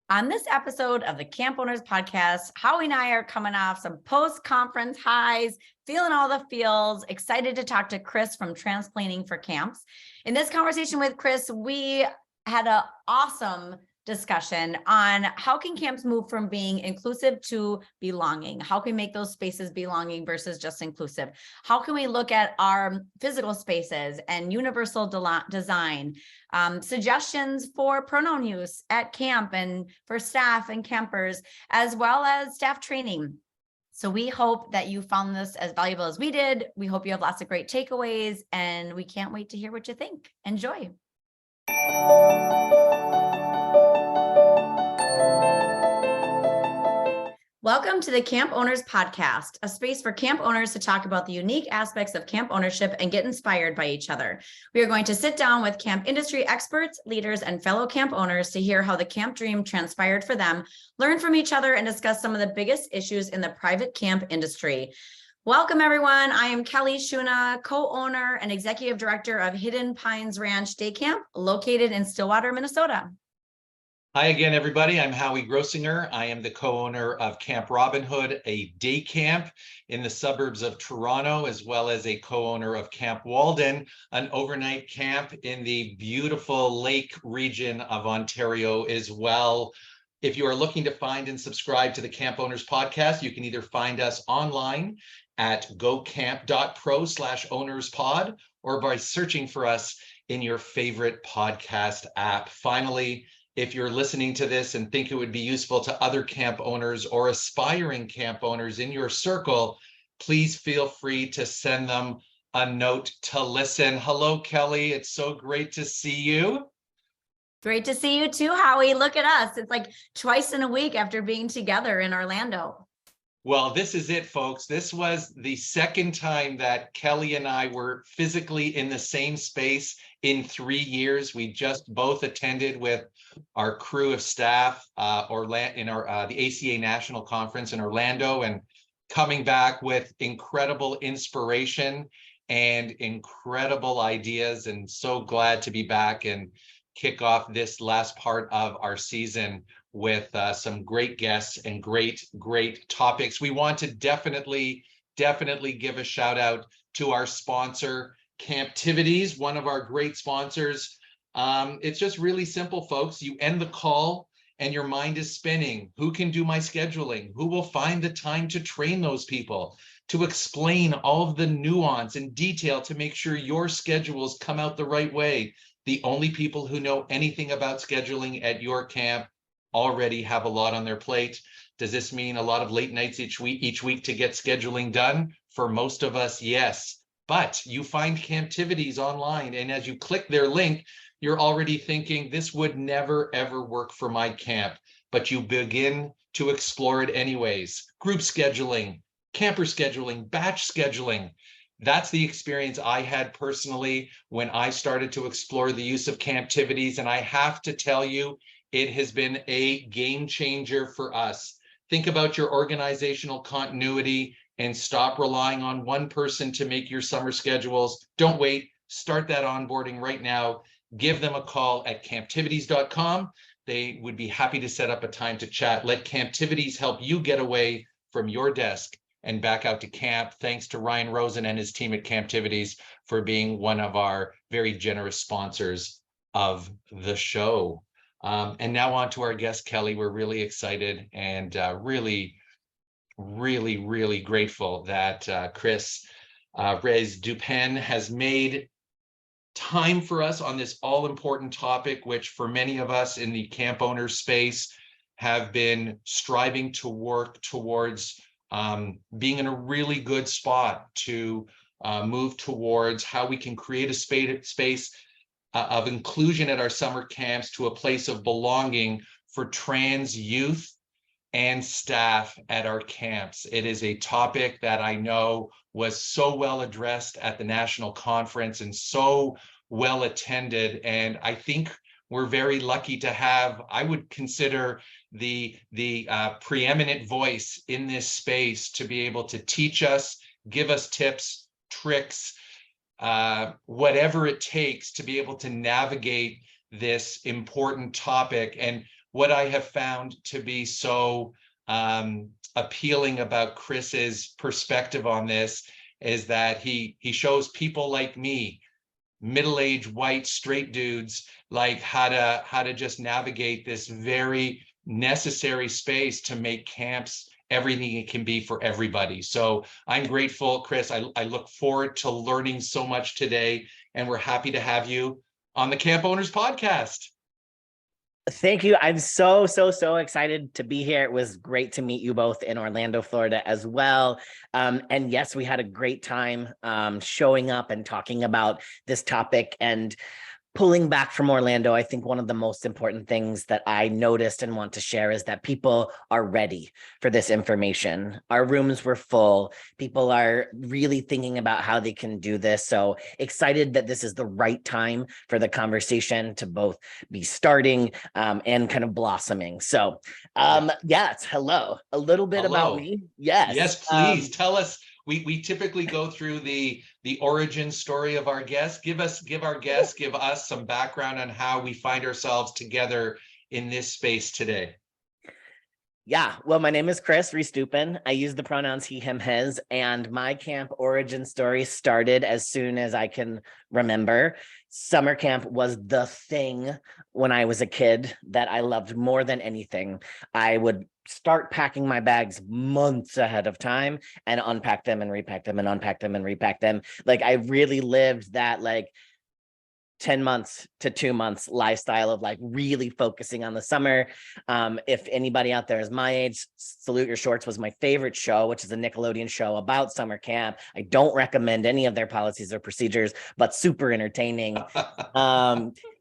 On this episode of the Camp Owners Podcast, Howie and I are coming off some post-conference highs, feeling all the feels, excited to talk to Chris from Transplaining for Camps. In this conversation with Chris, we had an awesome discussion on how can camps move from being inclusive to belonging? How can we make those spaces belonging versus just inclusive? How can we look at our physical spaces and universal design? Suggestions for pronoun use at camp and for staff and campers, as well as staff training. So we hope that you found this as valuable as we did. We hope you have lots of great takeaways, and we can't wait to hear what you think. Enjoy. Welcome to the Camp Owners Podcast, a space for camp owners to talk about the unique aspects of camp ownership and get inspired by each other. We are going to sit down with camp industry experts, leaders, and fellow camp owners to hear how the camp dream transpired for them, learn from each other, and discuss some of the biggest issues in the private camp industry. Welcome, everyone. I am Kelly Shuna, co-owner and executive director of Hidden Pines Ranch Day Camp, located in Stillwater, Minnesota. Hi again, everybody. I'm Howie Grossinger. I am the co-owner of Camp Robin Hood, a day camp in the suburbs of Toronto, as well as a co-owner of Camp Walden, an overnight camp in the beautiful lake region of Ontario as well. If you are looking to find and subscribe to the Camp Owners Podcast, you can either find us online at gocamp.pro/ownerspod or by searching for us in your favorite podcast app. Finally, if you're listening to this and think it would be useful to other camp owners or aspiring camp owners in your circle, please feel free to send them a note to listen. Hello, Kelly. It's so great to see you. Great to see you too, Howie. Look at us. It's like twice in a week after being together in Orlando. Well, this is it, folks. This was the second time that Kelly and I were physically in the same space in 3 years. We just both attended with our crew of staff in the ACA National Conference in Orlando, and coming back with incredible inspiration and incredible ideas. And so glad to be back and kick off this last part of our season with some great guests and great topics. We want to definitely give a shout out to our sponsor, Camptivities, one of our great sponsors. It's just really simple, folks. You end the call and your mind is spinning. Who can do my scheduling? Who will find the time to train those people, to explain all of the nuance and detail to make sure your schedules come out the right way? The only people who know anything about scheduling at your camp already have a lot on their plate. Does this mean a lot of late nights each week to get scheduling done? For most of us, yes. But you find Camptivities online, and as you click their link, you're already thinking, this would never, ever work for my camp. But you begin to explore it anyways. Group scheduling, camper scheduling, batch scheduling. That's the experience I had personally when I started to explore the use of Camptivities. And I have to tell you, it has been a game changer for us. Think about your organizational continuity and stop relying on one person to make your summer schedules. Don't wait. Start that onboarding right now. Give them a call at camptivities.com. They would be happy to set up a time to chat. Let Camptivities help you get away from your desk and back out to camp. Thanks to Ryan Rosen and his team at Camptivities for being one of our very generous sponsors of the show. And now on to our guest, Kelly. We're really excited and really grateful that Chris Rehs-Dupin has made time for us on this all-important topic, which for many of us in the camp owner space have been striving to work towards being in a really good spot to move towards how we can create a space of inclusion at our summer camps to a place of belonging for trans youth and staff at our camps. It is a topic that I know was so well addressed at the national conference and so well attended. And I think we're very lucky to have, I would consider the preeminent voice in this space to be able to teach us, give us tips, tricks, whatever it takes to be able to navigate this important topic. And what I have found to be so appealing about Chris's perspective on this is that he shows people like me, middle-aged white straight dudes, like how to just navigate this very necessary space to make camps everything it can be for everybody. So I'm grateful, Chris. I look forward to learning so much today, and we're happy to have you on the Camp Owners Podcast. Thank you. I'm so excited to be here. It was great to meet you both in Orlando, Florida as well. And yes, we had a great time showing up and talking about this topic. And pulling back from Orlando, I think one of the most important things that I noticed and want to share is that people are ready for this information. Our rooms were full. People are really thinking about how they can do this. So excited that this is the right time for the conversation to both be starting and kind of blossoming. So yes, hello. A little bit about me. Yes, please tell us. We typically go through the origin story of our guests. Give us some background on how we find ourselves together in this space today. Yeah, well, my name is Chris Rehs-Dupin. I use the pronouns he, him, his, and my camp origin story started as soon as I can remember. Summer camp was the thing when I was a kid that I loved more than anything. I would start packing my bags months ahead of time and unpack them and repack them and unpack them and repack them. Like I really lived that like 10 months to 2 months lifestyle of like really focusing on the summer. If anybody out there is my age, Salute Your Shorts was my favorite show, which is a Nickelodeon show about summer camp. I don't recommend any of their policies or procedures, but super entertaining.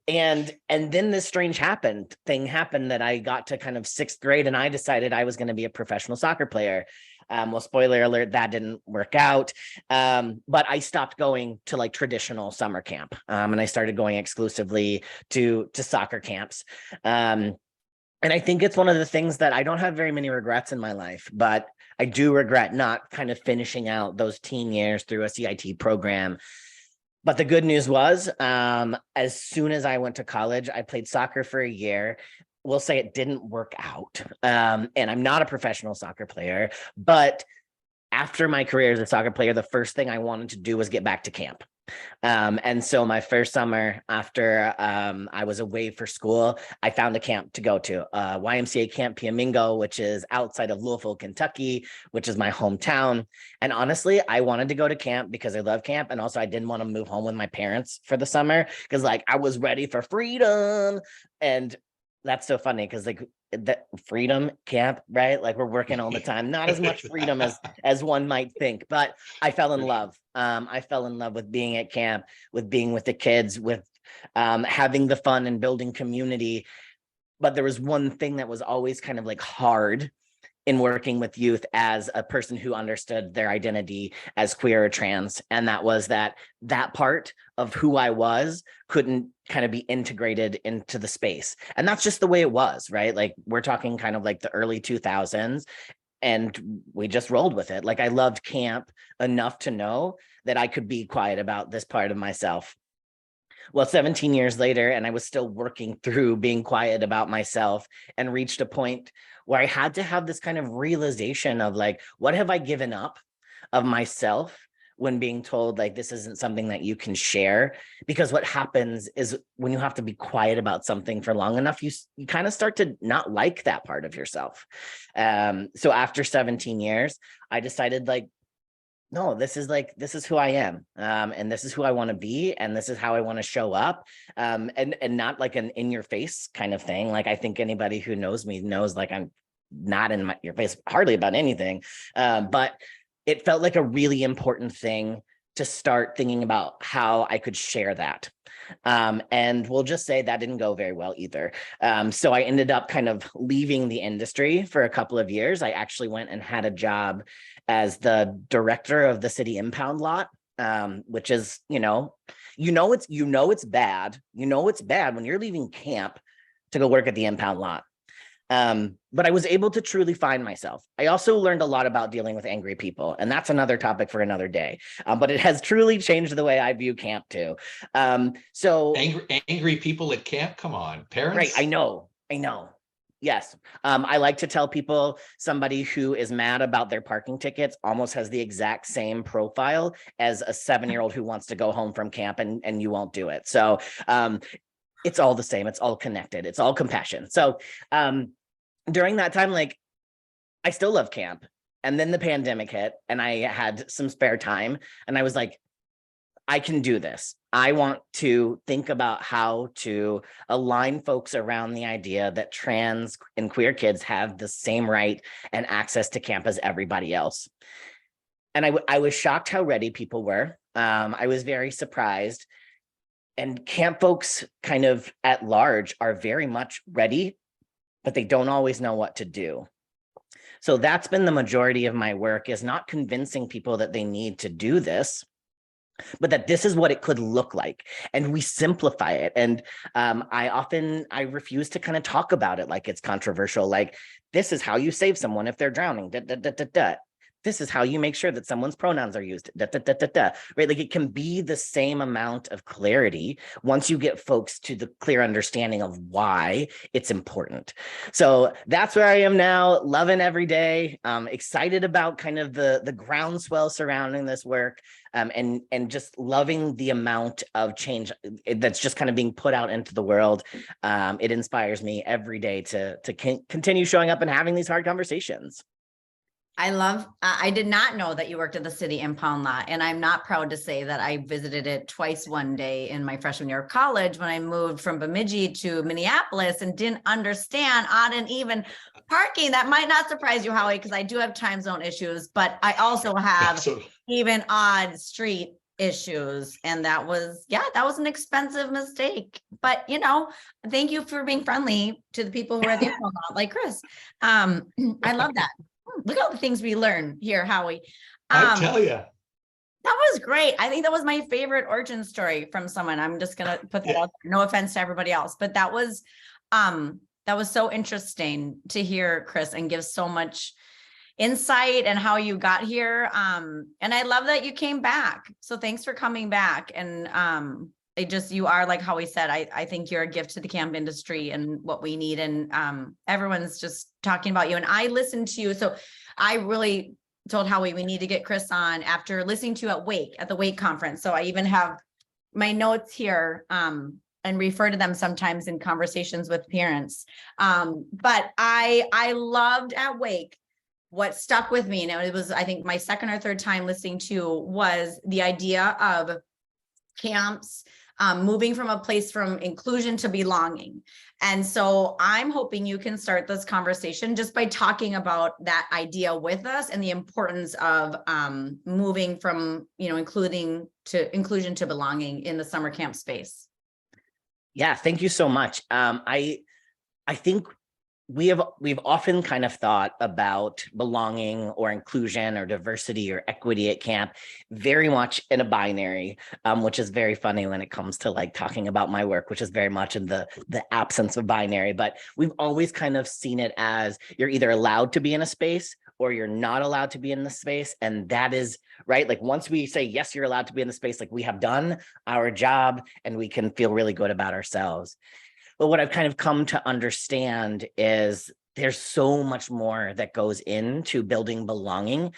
And then this strange thing happened that I got to kind of 6th grade and I decided I was going to be a professional soccer player. Well, spoiler alert, that didn't work out. But I stopped going to like traditional summer camp. And I started going exclusively to soccer camps. And I think it's one of the things that I don't have very many regrets in my life, but I do regret not kind of finishing out those teen years through a CIT program. But the good news was, as soon as I went to college, I played soccer for a year. We'll say it didn't work out. And I'm not a professional soccer player, but after my career as a soccer player, the first thing I wanted to do was get back to camp. And so my first summer after I was away for school, I found a camp to go to, YMCA Camp Piamingo, which is outside of Louisville, Kentucky, which is my hometown. And honestly, I wanted to go to camp because I love camp. And also I didn't want to move home with my parents for the summer because like I was ready for freedom. And that's so funny because like that freedom camp, right? Like we're working all the time, not as much freedom as one might think, but I fell in love. I fell in love with being at camp, with being with the kids, with having the fun and building community. But there was one thing that was always kind of like hard in working with youth as a person who understood their identity as queer or trans. And that was that part of who I was couldn't kind of be integrated into the space. And that's just the way it was, right? Like we're talking kind of like the early 2000s and we just rolled with it. Like I loved camp enough to know that I could be quiet about this part of myself. Well, 17 years later, and I was still working through being quiet about myself and reached a point where I had to have this kind of realization of like, what have I given up of myself when being told like, this isn't something that you can share? Because what happens is when you have to be quiet about something for long enough, you kind of start to not like that part of yourself. So after 17 years, I decided like, no, this is who I am. And this is who I want to be. And this is how I want to show up. And not like an in your face kind of thing. Like I think anybody who knows me knows like I'm not in your face hardly about anything. But it felt like a really important thing to start thinking about how I could share that. And we'll just say that didn't go very well either. So I ended up kind of leaving the industry for a couple of years. I actually went and had a job as the director of the city impound lot, which is, it's bad. It's bad when you're leaving camp to go work at the impound lot. But I was able to truly find myself. I also learned a lot about dealing with angry people, and that's another topic for another day. But it has truly changed the way I view camp too. So angry people at camp, come on, parents. Right, I know. Yes. I like to tell people somebody who is mad about their parking tickets almost has the exact same profile as a 7-year-old who wants to go home from camp and you won't do it. So it's all the same. It's all connected. It's all compassion. So during that time, like, I still love camp. And then the pandemic hit and I had some spare time and I was like, I can do this. I want to think about how to align folks around the idea that trans and queer kids have the same right and access to camp as everybody else. And I was shocked how ready people were. I was very surprised. And camp folks kind of at large are very much ready, but they don't always know what to do. So that's been the majority of my work, is not convincing people that they need to do this, but that this is what it could look like. And we simplify it. And I refuse to kind of talk about it like it's controversial. Like, this is how you save someone if they're drowning. Da, da, da, da, da. This is how you make sure that someone's pronouns are used. Da, da, da, da, da. Right? Like, it can be the same amount of clarity once you get folks to the clear understanding of why it's important. So that's where I am now, loving every day. Excited about kind of the groundswell surrounding this work. And just loving the amount of change that's just kind of being put out into the world. It inspires me every day to continue showing up and having these hard conversations. I did not know that you worked at the city impound lot, and I'm not proud to say that I visited it twice one day in my freshman year of college when I moved from Bemidji to Minneapolis and didn't understand odd and even parking. That might not surprise you, Howie, because I do have time zone issues, but I also have even odd street issues. And that was an expensive mistake. But, thank you for being friendly to the people who are at the impound lot, like Chris. I love that. Look at all the things we learn here, Howie. I tell you. That was great. I think that was my favorite origin story from someone. I'm just going to put that out there. No offense to everybody else, but that was so interesting to hear, Chris, and give so much insight and how you got here. And I love that you came back. So thanks for coming back. And you are, like Howie said, I think you're a gift to the camp industry and what we need. And everyone's just talking about you. And I listened to you. So I really told Howie we need to get Chris on after listening to you at the Wake conference. So I even have my notes here and refer to them sometimes in conversations with parents. But I loved at Wake. What stuck with me, and it was, I think, my second or third time listening to, was the idea of camps moving from a place from inclusion to belonging. And so I'm hoping you can start this conversation just by talking about that idea with us and the importance of moving from, inclusion to belonging in the summer camp space. Yeah, thank you so much. I think we've often kind of thought about belonging or inclusion or diversity or equity at camp very much in a binary, which is very funny when it comes to like talking about my work, which is very much in the absence of binary. But we've always kind of seen it as you're either allowed to be in a space or you're not allowed to be in the space. And that is right. Like, once we say, yes, you're allowed to be in the space, like, we have done our job and we can feel really good about ourselves. But what I've kind of come to understand is there's so much more that goes into building belonging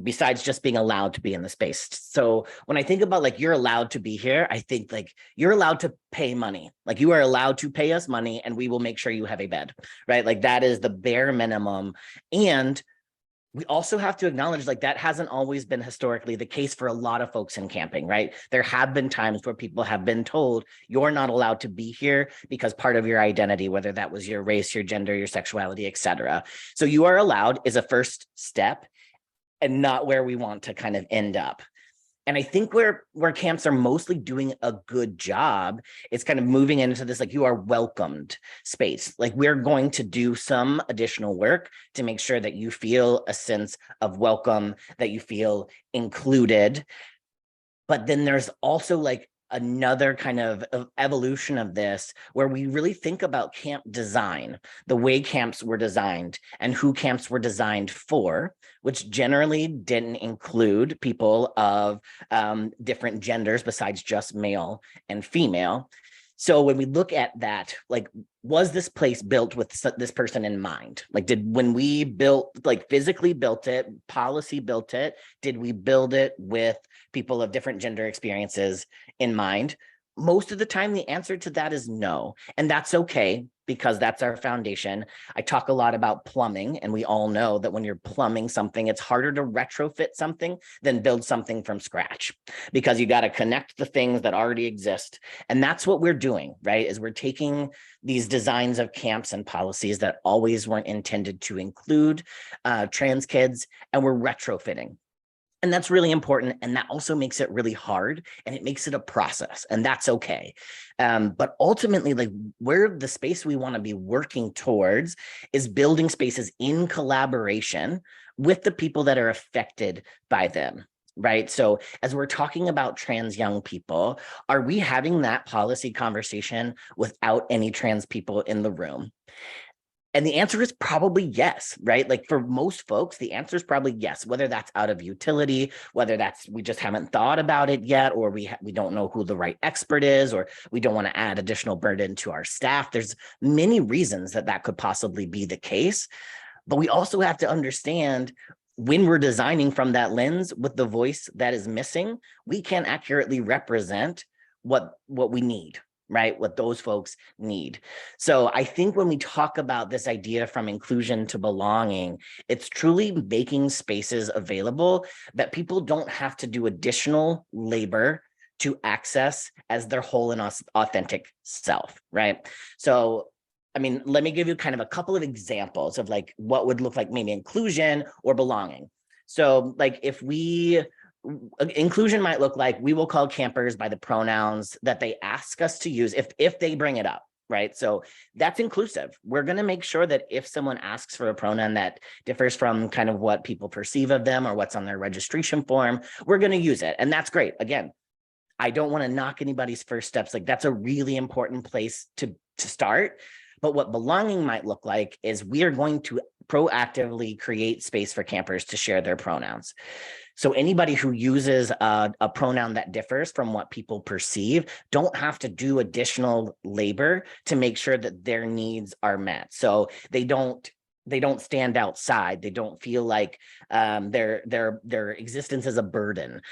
besides just being allowed to be in the space. So when I think about, like, you're allowed to be here, I think, like, you're allowed to pay money. Like, you are allowed to pay us money and we will make sure you have a bed, right? Like, that is the bare minimum. And we also have to acknowledge, like, that hasn't always been historically the case for a lot of folks in camping, right? There have been times where people have been told you're not allowed to be here because part of your identity, whether that was your race, your gender, your sexuality, etc. So you are allowed is a first step and not where we want to kind of end up. And I think where camps are mostly doing a good job, it's kind of moving into this, like, you are welcomed space. Like, we're going to do some additional work to make sure that you feel a sense of welcome, that you feel included. But then there's also, like, another kind of evolution of this where we really think about camp design, the way camps were designed and who camps were designed for, which generally didn't include people of different genders besides just male and female. So when we look at that, like, was this place built with this person in mind? Like, when we built, like physically built it, policy built it, did we build it with people of different gender experiences in mind? Most of the time, the answer to that is no. And that's okay, because that's our foundation. I talk a lot about plumbing, and we all know that when you're plumbing something, it's harder to retrofit something than build something from scratch, because you got to connect the things that already exist. And that's what we're doing, right? Is we're taking these designs of camps and policies that always weren't intended to include trans kids, and we're retrofitting. And that's really important. And that also makes it really hard, and it makes it a process, and that's okay. But ultimately, like, where the space we want to be working towards is building spaces in collaboration with the people that are affected by them. Right. So as we're talking about trans young people, are we having that policy conversation without any trans people in the room? And the answer is probably yes, right? Like, for most folks, the answer is probably yes, whether that's out of utility, whether that's we just haven't thought about it yet, or we don't know who the right expert is, or we don't want to add additional burden to our staff. There's many reasons that could possibly be the case. But we also have to understand, when we're designing from that lens with the voice that is missing, we can accurately represent what we need, right? What those folks need. So I think when we talk about this idea from inclusion to belonging, it's truly making spaces available that people don't have to do additional labor to access as their whole and authentic self, right? So, I mean, let me give you kind of a couple of examples of like what would look like maybe inclusion or belonging. So like, inclusion might look like, we will call campers by the pronouns that they ask us to use if they bring it up, right? So that's inclusive. We're going to make sure that if someone asks for a pronoun that differs from kind of what people perceive of them or what's on their registration form, we're going to use it. And that's great. Again, I don't want to knock anybody's first steps. Like, that's a really important place to start. But what belonging might look like is we are going to proactively create space for campers to share their pronouns. So anybody who uses a pronoun that differs from what people perceive don't have to do additional labor to make sure that their needs are met. So they don't stand outside. They don't feel like their existence is a burden.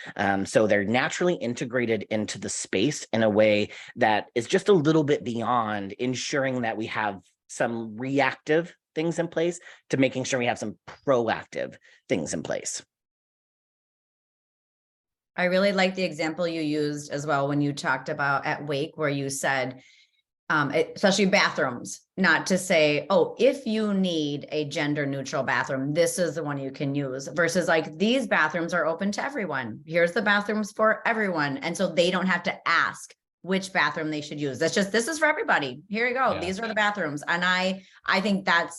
So they're naturally integrated into the space in a way that is just a little bit beyond ensuring that we have some reactive things in place to making sure we have some proactive things in place. I really like the example you used as well when you talked about at Wake, where you said, especially bathrooms, not to say, oh, if you need a gender neutral bathroom, this is the one you can use, versus like, these bathrooms are open to everyone. Here's the bathrooms for everyone. And so they don't have to ask which bathroom they should use. That's just, this is for everybody. Here you go. Yeah. These are the bathrooms. And I think that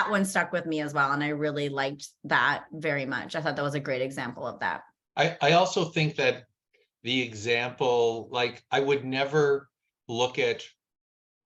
one stuck with me as well. And I really liked that very much. I thought that was a great example of that. I also think that the example, like, I would never look at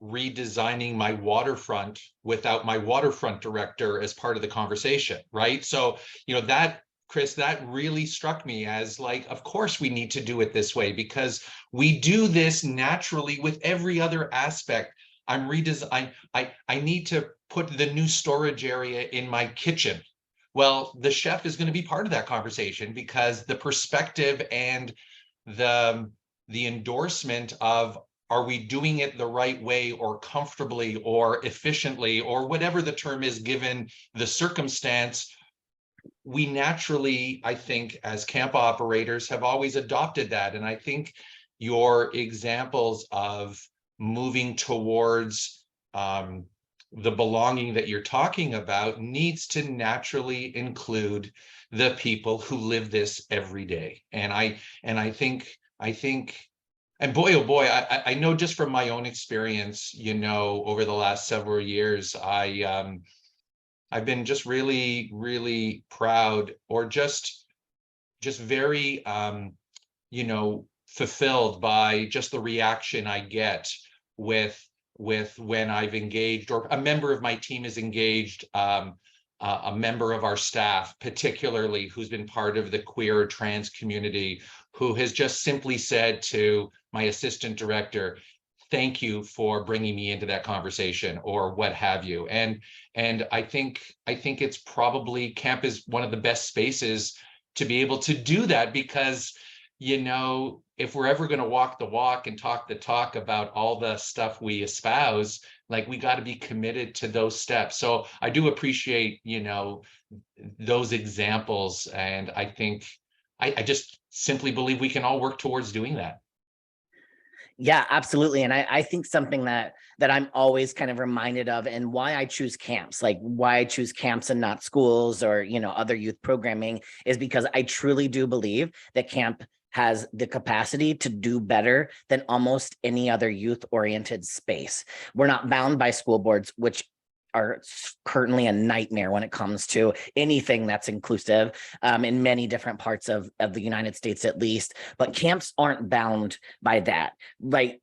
redesigning my waterfront without my waterfront director as part of the conversation, right? So, that, Chris, that really struck me as like, of course we need to do it this way, because we do this naturally with every other aspect. I need to put the new storage area in my kitchen. Well, the chef is going to be part of that conversation, because the perspective and the endorsement of, are we doing it the right way or comfortably or efficiently or whatever the term is given the circumstance, we naturally, I think, as camp operators have always adopted that. And I think your examples of moving towards the belonging that you're talking about needs to naturally include the people who live this every day. And I think, and boy, oh boy, I know just from my own experience, over the last several years, I've been just really, really proud, or just very, fulfilled by just the reaction I get with when I've engaged, or a member of my team is engaged, a member of our staff, particularly who's been part of the queer or trans community, who has just simply said to my assistant director, thank you for bringing me into that conversation, or what have you. And I think it's probably, camp is one of the best spaces to be able to do that, because, you know, if we're ever going to walk the walk and talk the talk about all the stuff we espouse, like, we got to be committed to those steps. So I do appreciate, you know, those examples. And I think I just simply believe we can all work towards doing that. Yeah, absolutely. And I think something that I'm always kind of reminded of, and why I choose camps, like why I choose camps and not schools or, you know, other youth programming, is because I truly do believe that camp has the capacity to do better than almost any other youth oriented space. We're not bound by school boards, which are currently a nightmare when it comes to anything that's inclusive, in many different parts of the United States, at least. But camps aren't bound by that, right?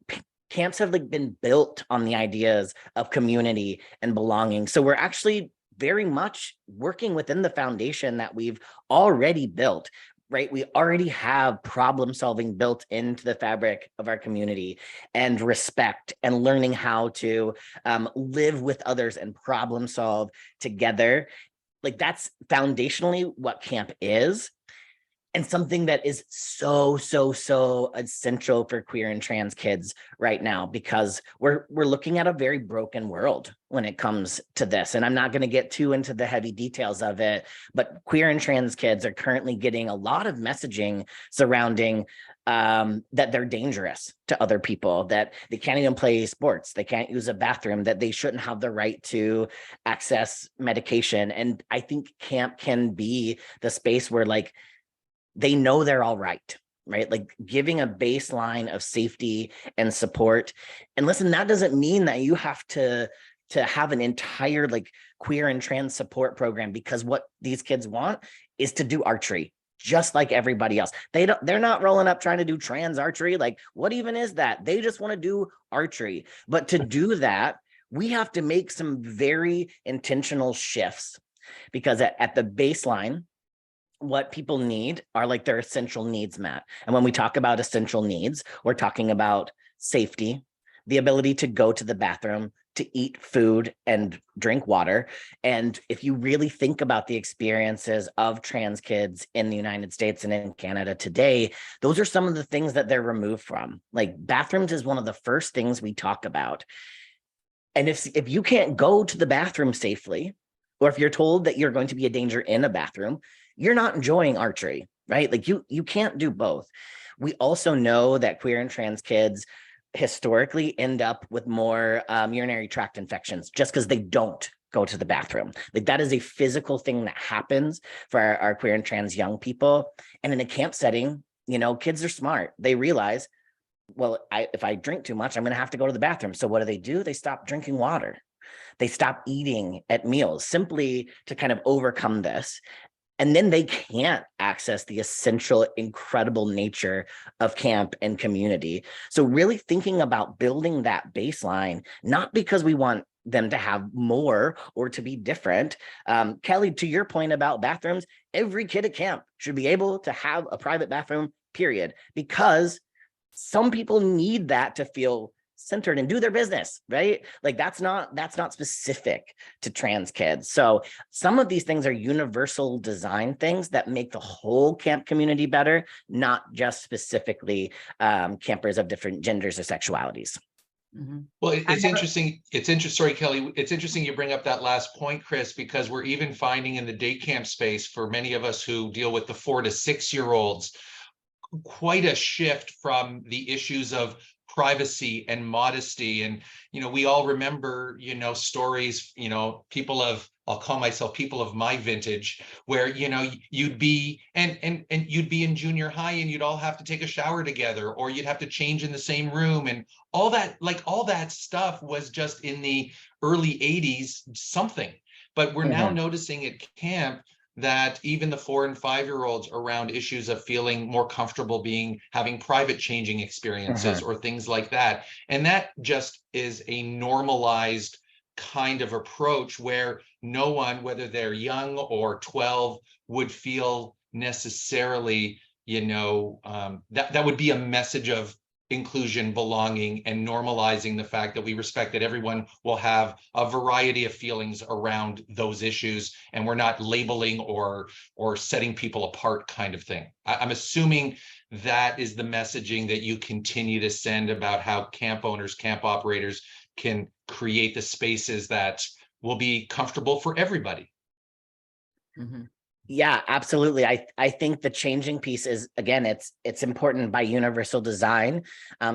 Camps have like been built on the ideas of community and belonging. So we're actually very much working within the foundation that we've already built. Right, we already have problem solving built into the fabric of our community, and respect, and learning how to live with others and problem solve together. Like, that's foundationally what camp is, and something that is so essential for queer and trans kids right now, because we're looking at a very broken world when it comes to this. And I'm not going to get too into the heavy details of it, but queer and trans kids are currently getting a lot of messaging surrounding that they're dangerous to other people, that they can't even play sports, they can't use a bathroom, that they shouldn't have the right to access medication. And I think camp can be the space where, like, they know they're all right, like giving a baseline of safety and support. And listen, that doesn't mean that you have to have an entire like queer and trans support program, because what these kids want is to do archery just like everybody else. They're not rolling up trying to do trans archery. Like, what even is that? They just want to do archery. But to do that, we have to make some very intentional shifts, because at the baseline, what people need are like their essential needs met. And when we talk about essential needs, we're talking about safety, the ability to go to the bathroom, to eat food and drink water. And if you really think about the experiences of trans kids in the United States and in Canada today, those are some of the things that they're removed from. Like, bathrooms is one of the first things we talk about. And if you can't go to the bathroom safely, or if you're told that you're going to be a danger in a bathroom, you're not enjoying archery, right? Like, you can't do both. We also know that queer and trans kids historically end up with more urinary tract infections just because they don't go to the bathroom. Like, that is a physical thing that happens for our queer and trans young people. And in a camp setting, you know, kids are smart. They realize, well, if I drink too much, I'm going to have to go to the bathroom. So what do? They stop drinking water. They stop eating at meals simply to kind of overcome this. And then they can't access the essential, incredible nature of camp and community. So really thinking about building that baseline, not because we want them to have more or to be different. Kelly, to your point about bathrooms, every kid at camp should be able to have a private bathroom, period, because some people need that to feel centered and do their business, right? Like, that's not specific to trans kids. So some of these things are universal design things that make the whole camp community better, not just specifically campers of different genders or sexualities. Mhm. Well, it's interesting. Sorry, Kelly. It's interesting you bring up that last point, Chris, because we're even finding in the day camp space, for many of us who deal with the 4 to 6 year olds, quite a shift from the issues of privacy and modesty. And, you know, we all remember, you know, stories, you know, I'll call myself people of my vintage, where, you know, you'd be and you'd be in junior high and you'd all have to take a shower together, or you'd have to change in the same room, and all that stuff was just in the early 80s something. But we're now noticing at camp that even the 4 and 5 year olds around issues of feeling more comfortable having private changing experiences or things like that. And that just is a normalized kind of approach where no one, whether they're young or 12, would feel necessarily, you know, that would be a message of inclusion, belonging, and normalizing the fact that we respect that everyone will have a variety of feelings around those issues, and we're not labeling or setting people apart kind of thing. I'm assuming that is the messaging that you continue to send about how camp owners, camp operators can create the spaces that will be comfortable for everybody. Mm-hmm. Yeah, absolutely. I think the changing piece is, again, it's important by universal design.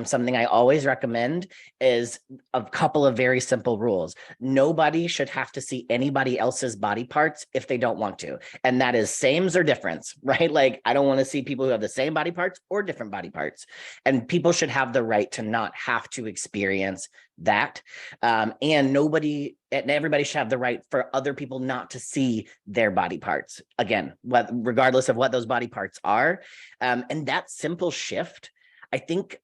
Something I always recommend is a couple of very simple rules. Nobody should have to see anybody else's body parts if they don't want to. And that is sames or difference, right? Like, I don't want to see people who have the same body parts or different body parts. And people should have the right to not have to experience that. And everybody should have the right for other people not to see their body parts, again, regardless of what those body parts are. And that simple shift, I think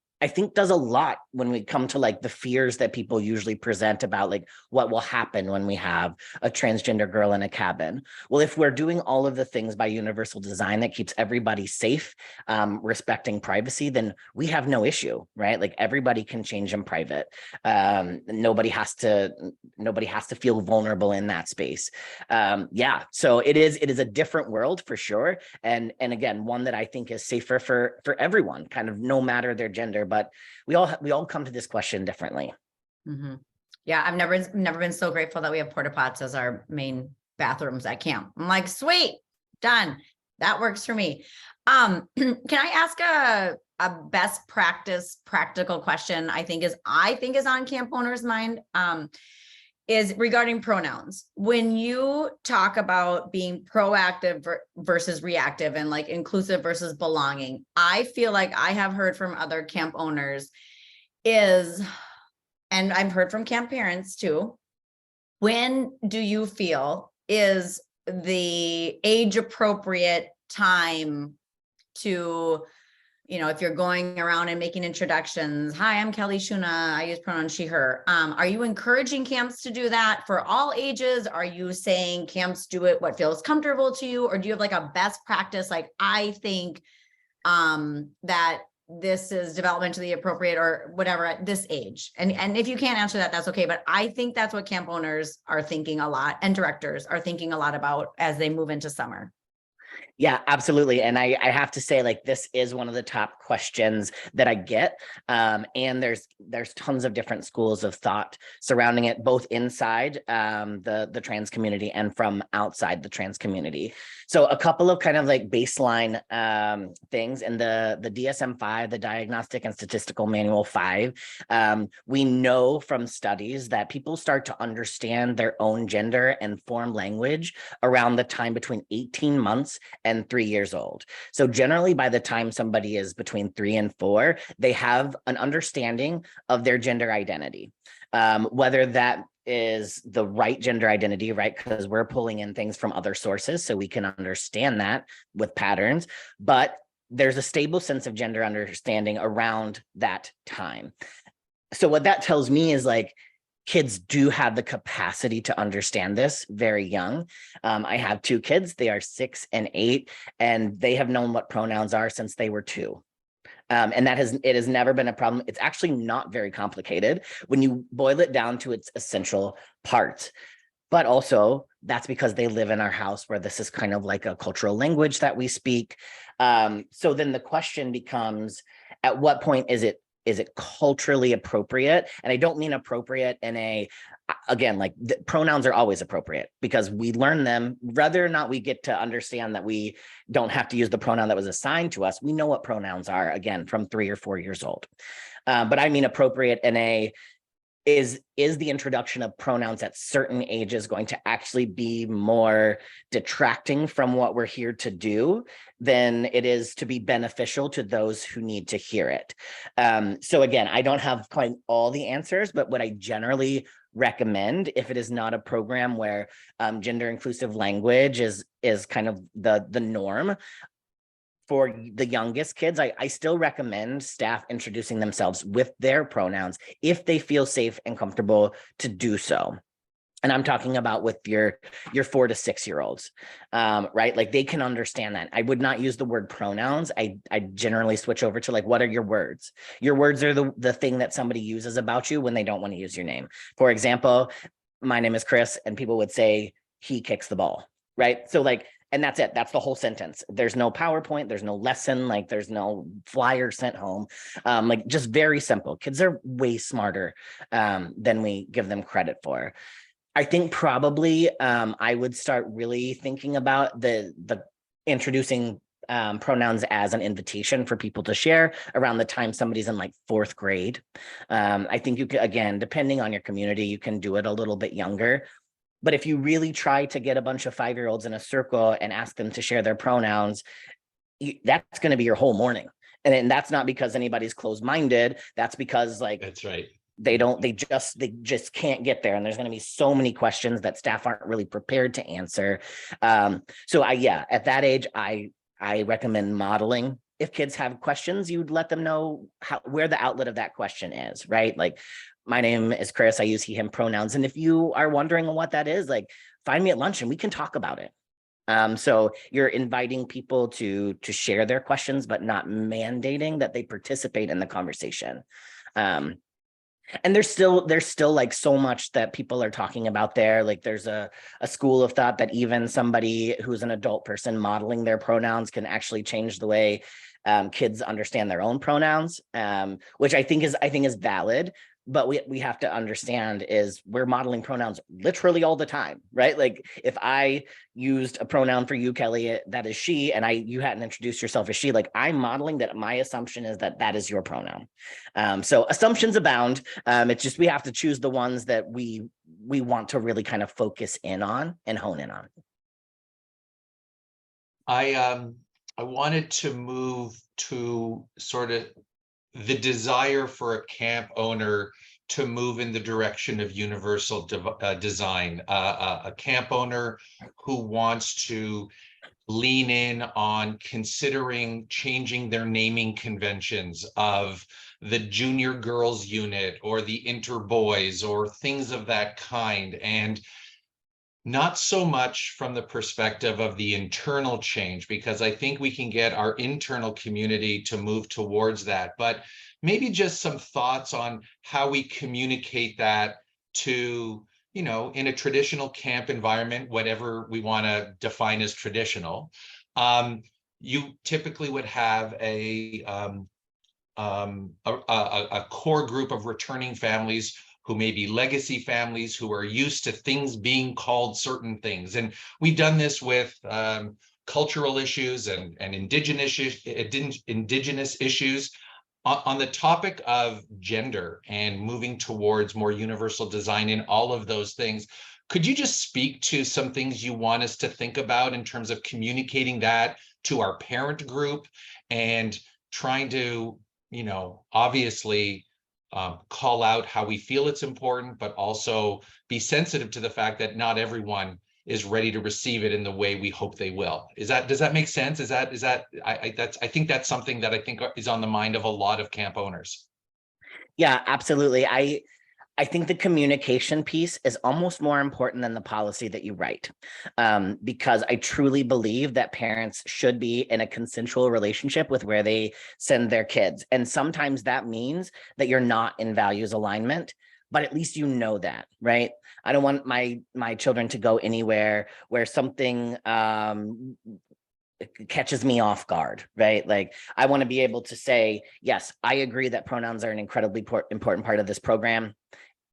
does a lot when we come to like the fears that people usually present about like what will happen when we have a transgender girl in a cabin. Well, if we're doing all of the things by universal design that keeps everybody safe, respecting privacy, then we have no issue, right? Like, everybody can change in private. Nobody has to feel vulnerable in that space. Yeah, so it is a different world for sure. And again, one that I think is safer for everyone, kind of no matter their gender. But we all come to this question differently. Mm-hmm. Yeah, I've never been so grateful that we have porta pots as our main bathrooms at camp. I'm like, sweet, done. That works for me. Can I ask a best practice practical question? I think is on camp owners' mind. Is regarding pronouns. When you talk about being proactive versus reactive and like inclusive versus belonging, I feel like I have heard from other camp owners and I've heard from camp parents too, when do you feel is the age appropriate time to, if you're going around and making introductions, hi, I'm Kelly Shuna, I use pronouns she, her. Are you encouraging camps to do that for all ages? Are you saying camps do it what feels comfortable to you? Or do you have like a best practice? Like, I think that this is developmentally appropriate or whatever at this age. And if you can't answer that, that's okay. But I think that's what camp owners are thinking a lot, and directors are thinking a lot about as they move into summer. Yeah, absolutely. And I have to say, like, this is one of the top questions that I get. And there's tons of different schools of thought surrounding it, both inside the trans community and from outside the trans community. So a couple of kind of like baseline things in the DSM-5, the Diagnostic and Statistical Manual 5, we know from studies that people start to understand their own gender and form language around the time between 18 months and 3 years old. So generally, by the time somebody is between 3 and 4, they have an understanding of their gender identity, whether that is the right gender identity, right? Because we're pulling in things from other sources so we can understand that with patterns, but there's a stable sense of gender understanding around that time. So what that tells me is, like, kids do have the capacity to understand this very young. I have 2 kids, they are 6 and 8, and they have known what pronouns are since they were 2. And it has never been a problem. It's actually not very complicated when you boil it down to its essential parts. But also, that's because they live in our house where this is kind of like a cultural language that we speak. So then the question becomes, at what point is it culturally appropriate? And I don't mean appropriate in again, like, the pronouns are always appropriate because we learn them, whether or not we get to understand that we don't have to use the pronoun that was assigned to us. We know what pronouns are, again, from 3 or 4 years old. But I mean appropriate in is the introduction of pronouns at certain ages going to actually be more detracting from what we're here to do than it is to be beneficial to those who need to hear it? So again, I don't have quite all the answers, but what I generally recommend, if it is not a program where gender inclusive language is kind of the norm, for the youngest kids, I still recommend staff introducing themselves with their pronouns if they feel safe and comfortable to do so. And I'm talking about with your 4 to 6 year olds, right? Like they can understand that. I would not use the word pronouns. I generally switch over to like, what are your words? Your words are the thing that somebody uses about you when they don't want to use your name. For example, my name is Chris, and people would say he kicks the ball, right? So like, and that's it. That's the whole sentence. There's no PowerPoint. There's no lesson. Like there's no flyer sent home. Like just very simple. Kids are way smarter than we give them credit for. I think probably I would start really thinking about the introducing pronouns as an invitation for people to share around the time somebody's in like 4th grade. I think you can, again, depending on your community, you can do it a little bit younger. But if you really try to get a bunch of 5-year-olds in a circle and ask them to share their pronouns, that's going to be your whole morning. And that's not because anybody's closed-minded. That's because like, that's right. They just can't get there. And there's going to be so many questions that staff aren't really prepared to answer. So at that age, I recommend modeling. If kids have questions, you'd let them know where the outlet of that question is, right? Like, my name is Chris. I use he, him pronouns. And if you are wondering what that is, like, find me at lunch and we can talk about it. So you're inviting people to share their questions, but not mandating that they participate in the conversation. And there's still like so much that people are talking about there. Like there's a school of thought that even somebody who's an adult person modeling their pronouns can actually change the way kids understand their own pronouns, which I think is valid. But we have to understand is we're modeling pronouns literally all the time, right? Like if I used a pronoun for you, Kelly, that is she, and you hadn't introduced yourself as she, like I'm modeling that my assumption is that is your pronoun. So assumptions abound. It's just we have to choose the ones that we want to really kind of focus in on and hone in on. I wanted to move to sort of the desire for a camp owner to move in the direction of universal design, a camp owner who wants to lean in on considering changing their naming conventions of the junior girls unit or the inter boys or things of that kind, and not so much from the perspective of the internal change, because I think we can get our internal community to move towards that, but maybe just some thoughts on how we communicate that to, in a traditional camp environment, whatever we want to define as traditional. You typically would have a core group of returning families who may be legacy families who are used to things being called certain things. And we've done this with cultural issues and indigenous issues. On the topic of gender and moving towards more universal design in all of those things, could you just speak to some things you want us to think about in terms of communicating that to our parent group and trying to, obviously call out how we feel it's important, but also be sensitive to the fact that not everyone is ready to receive it in the way we hope they will. Does that make sense? I think that's something that I think is on the mind of a lot of camp owners. Yeah, absolutely. I think the communication piece is almost more important than the policy that you write, because I truly believe that parents should be in a consensual relationship with where they send their kids. And sometimes that means that you're not in values alignment, but at least you know that, right? I don't want my children to go anywhere where something catches me off guard, right? Like I want to be able to say, yes, I agree that pronouns are an incredibly important part of this program.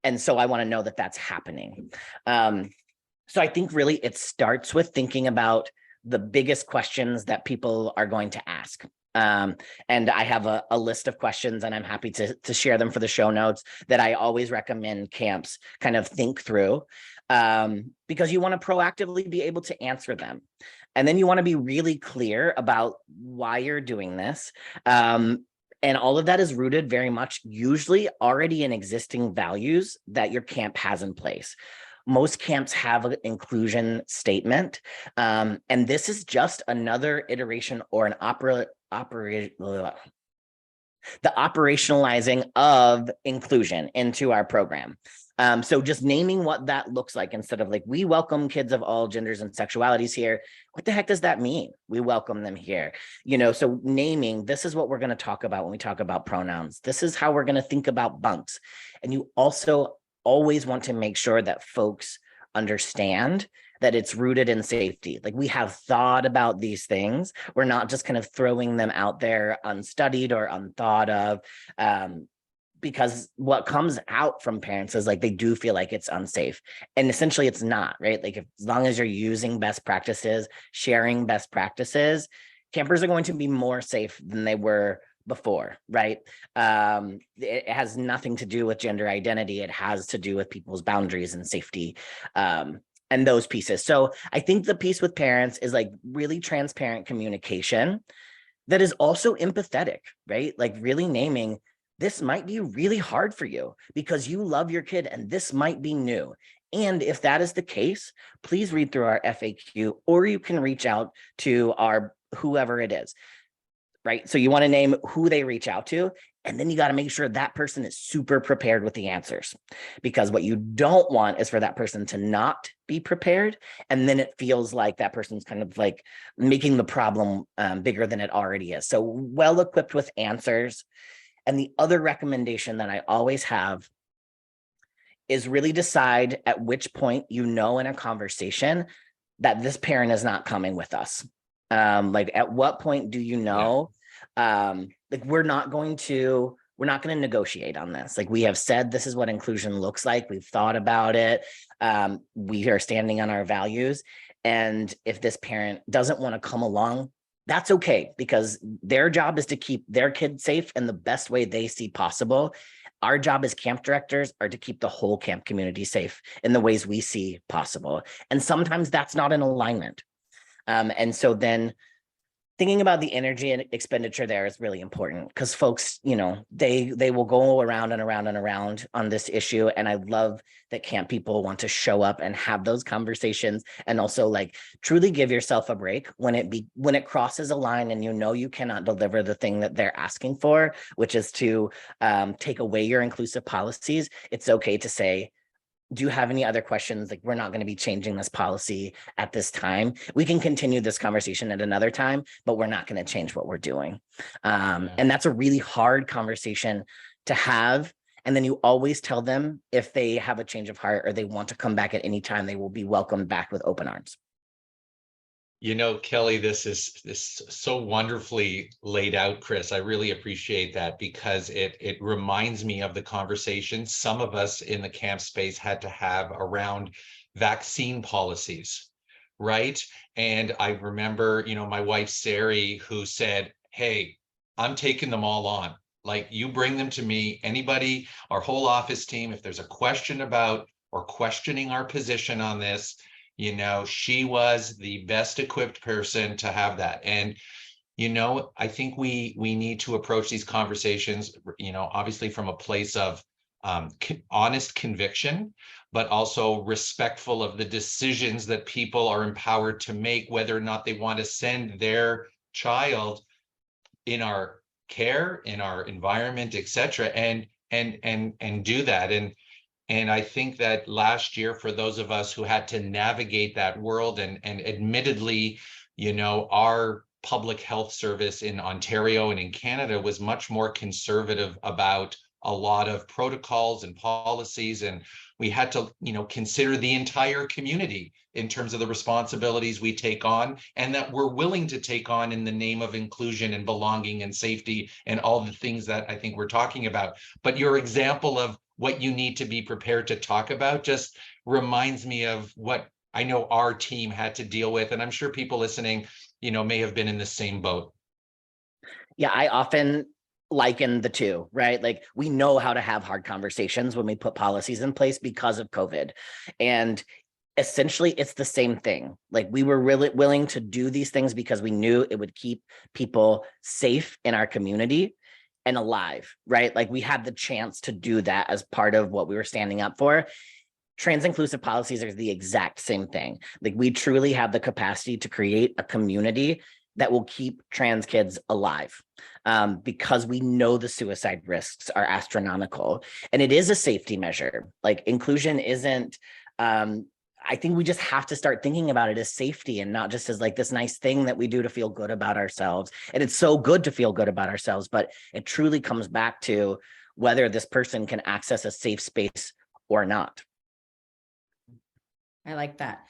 And so I want to know that that's happening. So I think really it starts with thinking about the biggest questions that people are going to ask. And I have a list of questions, and I'm happy to share them for the show notes, that I always recommend camps kind of think through, because you want to proactively be able to answer them. And then you want to be really clear about why you're doing this. And all of that is rooted very much usually already in existing values that your camp has in place. Most camps have an inclusion statement. And this is just another iteration or the operationalizing of inclusion into our program. So just naming what that looks like instead of like, we welcome kids of all genders and sexualities here. What the heck does that mean? We welcome them here. So naming, this is what we're going to talk about when we talk about pronouns. This is how we're going to think about bunks. And you also always want to make sure that folks understand that it's rooted in safety. Like, we have thought about these things. We're not just kind of throwing them out there unstudied or unthought of. Because what comes out from parents is like, they do feel like it's unsafe, and essentially it's not, right? Like, as long as you're using best practices, sharing best practices, campers are going to be more safe than they were before, right? It has nothing to do with gender identity. It has to do with people's boundaries and safety, and those pieces. So I think the piece with parents is like really transparent communication that is also empathetic, right? Like, really naming, this might be really hard for you because you love your kid and this might be new. And if that is the case, please read through our FAQ, or you can reach out to our whoever it is, right? So you want to name who they reach out to, and then you got to make sure that person is super prepared with the answers, because what you don't want is for that person to not be prepared. And then it feels like that person's kind of like making the problem bigger than it already is. So well equipped with answers. And the other recommendation that I always have is really decide at which point in a conversation that this parent is not coming with us. Like, at what point do you know? Like, we're not going to negotiate on this. Like, we have said this is what inclusion looks like. We've thought about it. We are standing on our values. And if this parent doesn't want to come along, that's okay, because their job is to keep their kids safe in the best way they see possible. Our job as camp directors are to keep the whole camp community safe in the ways we see possible. And sometimes that's not in alignment. And so then thinking about the energy and expenditure there is really important, because folks, they will go around and around and around on this issue. And I love that camp people want to show up and have those conversations, and also like truly give yourself a break when it crosses a line and you cannot deliver the thing that they're asking for, which is to take away your inclusive policies. It's okay to say, do you have any other questions? Like, we're not going to be changing this policy at this time. We can continue this conversation at another time, but we're not going to change what we're doing. And that's a really hard conversation to have. And then you always tell them, if they have a change of heart or they want to come back at any time, they will be welcomed back with open arms. Kelly, this is so wonderfully laid out, Chris. I really appreciate that, because it reminds me of the conversation some of us in the camp space had to have around vaccine policies, right? And I remember, my wife, Sari, who said, hey, I'm taking them all on. Like, you bring them to me, anybody, our whole office team, if there's a question about or questioning our position on this, she was the best equipped person to have that. And, I think we need to approach these conversations, obviously from a place of honest conviction, but also respectful of the decisions that people are empowered to make, whether or not they want to send their child in our care, in our environment, etc., and do that. And I think that last year, for those of us who had to navigate that world, and admittedly, our public health service in Ontario and in Canada was much more conservative about a lot of protocols and policies. And we had to, consider the entire community in terms of the responsibilities we take on, and that we're willing to take on in the name of inclusion and belonging and safety and all the things that I think we're talking about. But your example of what you need to be prepared to talk about just reminds me of what I know our team had to deal with. And I'm sure people listening, may have been in the same boat. Yeah, I often liken the two, right? Like, we know how to have hard conversations when we put policies in place because of COVID. And essentially, it's the same thing. Like, we were really willing to do these things because we knew it would keep people safe in our community and alive, right? Like, we had the chance to do that as part of what we were standing up for. Trans inclusive policies are the exact same thing. Like, we truly have the capacity to create a community that will keep trans kids alive, because we know the suicide risks are astronomical, and it is a safety measure. Like inclusion isn't, I think we just have to start thinking about it as safety and not just as like this nice thing that we do to feel good about ourselves. And it's so good to feel good about ourselves, but it truly comes back to whether this person can access a safe space or not. I like that.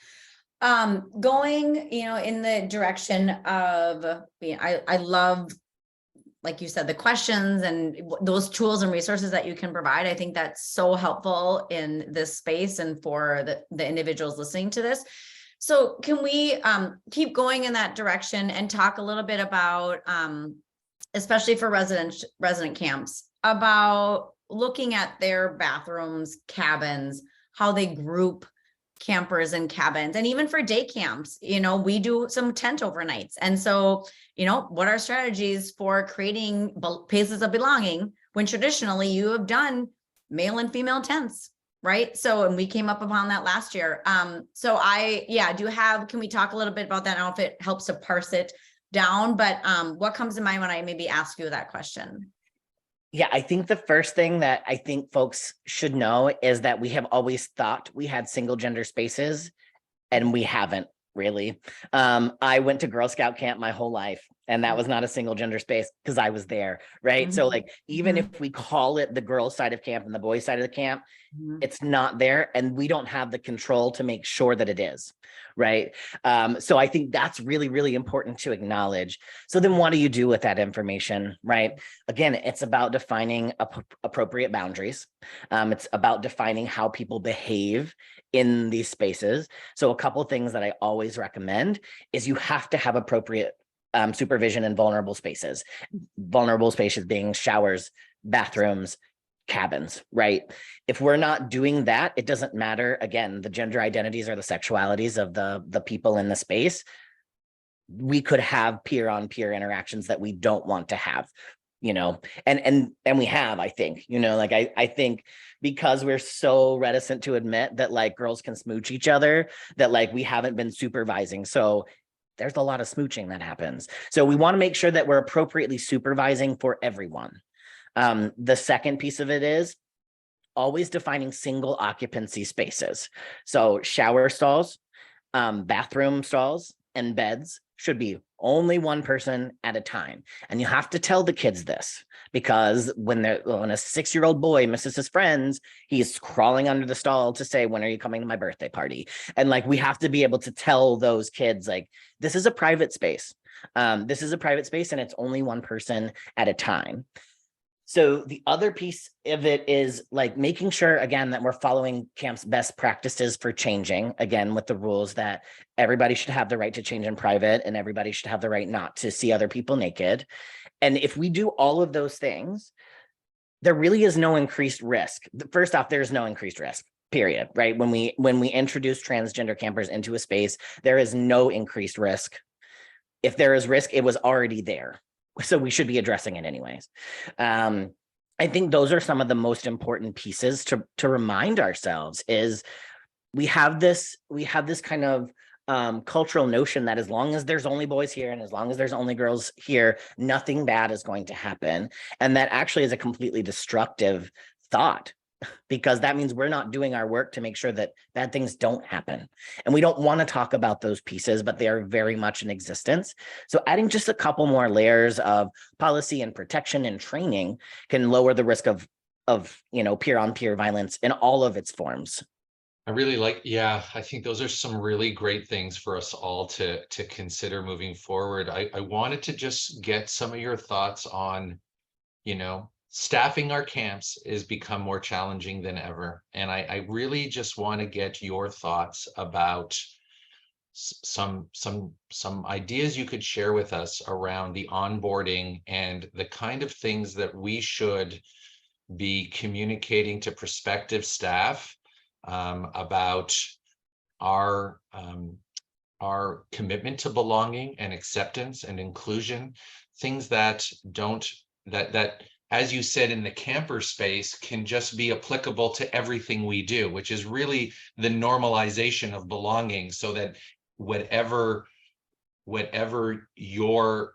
Going, in the direction of, I love, like you said, the questions and those tools and resources that you can provide. I think that's so helpful in this space and for the individuals listening to this. So can we keep going in that direction and talk a little bit about, especially for resident camps, about looking at their bathrooms, cabins, how they group campers and cabins, and even for day camps, we do some tent overnights. And so, what are strategies for creating places of belonging when traditionally you have done male and female tents, right? So, and we came up upon that last year. Can we talk a little bit about that? I don't know if it helps to parse it down, but what comes to mind when I maybe ask you that question? Yeah, I think the first thing that I think folks should know is that we have always thought we had single gender spaces, and we haven't really. I went to Girl Scout camp my whole life, and that was not a single gender space because I was there, right? So like, even if we call it the girls side of camp and the boys side of the camp, it's not there, and we don't have the control to make sure that it is, right? So I think that's really, really important to acknowledge. So then what do you do with that information, right? Again, it's about defining appropriate boundaries. It's about defining how people behave in these spaces. So a couple of things that I always recommend is you have to have appropriate supervision in vulnerable spaces being showers, bathrooms, cabins, right? If we're not doing that, it doesn't matter. Again, the gender identities or the sexualities of the people in the space. We could have peer on peer interactions that we don't want to have, and we have, I think, I think because we're so reticent to admit that like girls can smooch each other, that like we haven't been supervising. So there's a lot of smooching that happens. So we want to make sure that we're appropriately supervising for everyone. The second piece of it is always defining single occupancy spaces. So shower stalls, bathroom stalls, and beds should be only one person at a time. And you have to tell the kids this, because when a 6-year-old boy misses his friends, he's crawling under the stall to say, when are you coming to my birthday party? And like, we have to be able to tell those kids, like, this is a private space. This is a private space, and it's only one person at a time. So the other piece of it is like making sure, again, that we're following camp's best practices for changing, again, with the rules that everybody should have the right to change in private and everybody should have the right not to see other people naked. And if we do all of those things, there really is no increased risk. First off, there's no increased risk, period, right? When we introduce transgender campers into a space, there is no increased risk. If there is risk, it was already there. So we should be addressing it anyways. I think those are some of the most important pieces to remind ourselves is we have this kind of cultural notion that as long as there's only boys here and as long as there's only girls here, nothing bad is going to happen. And that actually is a completely destructive thought, because that means we're not doing our work to make sure that bad things don't happen. And we don't want to talk about those pieces, but they are very much in existence. So adding just a couple more layers of policy and protection and training can lower the risk of peer on peer violence in all of its forms. I think those are some really great things for us all to consider moving forward. I wanted to just get some of your thoughts on, staffing our camps has become more challenging than ever. And I really just want to get your thoughts about some ideas you could share with us around the onboarding and the kind of things that we should be communicating to prospective staff about our commitment to belonging and acceptance and inclusion, things that as you said, in the camper space can just be applicable to everything we do, which is really the normalization of belonging, so that whatever whatever your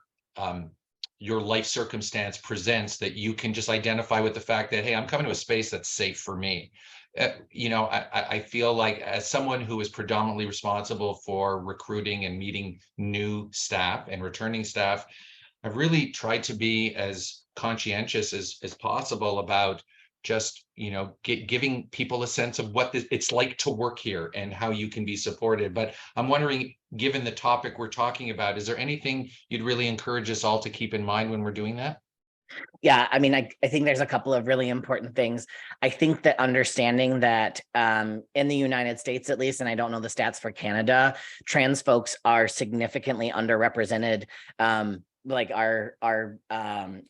life circumstance presents, that you can just identify with the fact that, hey, I'm coming to a space that's safe for me. I feel like, as someone who is predominantly responsible for recruiting and meeting new staff and returning staff, I've really tried to be as conscientious as possible about just, giving people a sense of what it's like to work here and how you can be supported. But I'm wondering, given the topic we're talking about, is there anything you'd really encourage us all to keep in mind when we're doing that? Yeah, I mean, I think there's a couple of really important things. I think that understanding that in the United States, at least, and I don't know the stats for Canada, trans folks are significantly underrepresented. Like our